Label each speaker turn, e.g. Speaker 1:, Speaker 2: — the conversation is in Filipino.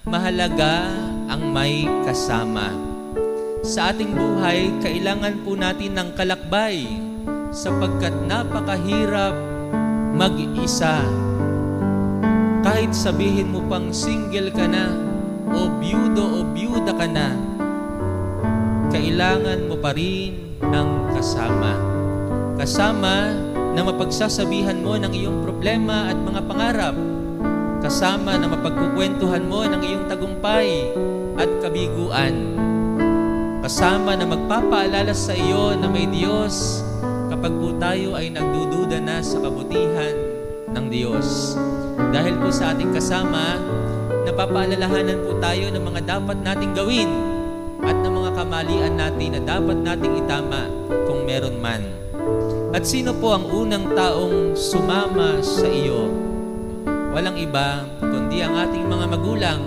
Speaker 1: mahalaga ang may kasama. Sa ating buhay, kailangan po natin ng kalakbay sapagkat napakahirap mag-isa. Kahit sabihin mo pang single ka na, o byudo o byuda ka na, kailangan mo pa rin ng kasama. Kasama na mapagsasabihan mo ng iyong problema at mga pangarap. Kasama na mapagkukwentuhan mo ng iyong tagumpay at kabiguan. Kasama na magpapaalala sa iyo na may Diyos kapag po tayo ay nagdududa na sa kabutihan ng Diyos. Dahil po sa ating kasama, napapaalalahanan po tayo ng mga dapat nating gawin at ng mga kamalian natin na dapat nating itama kung meron man. At sino po ang unang taong sumama sa iyo? Walang iba kundi ang ating mga magulang.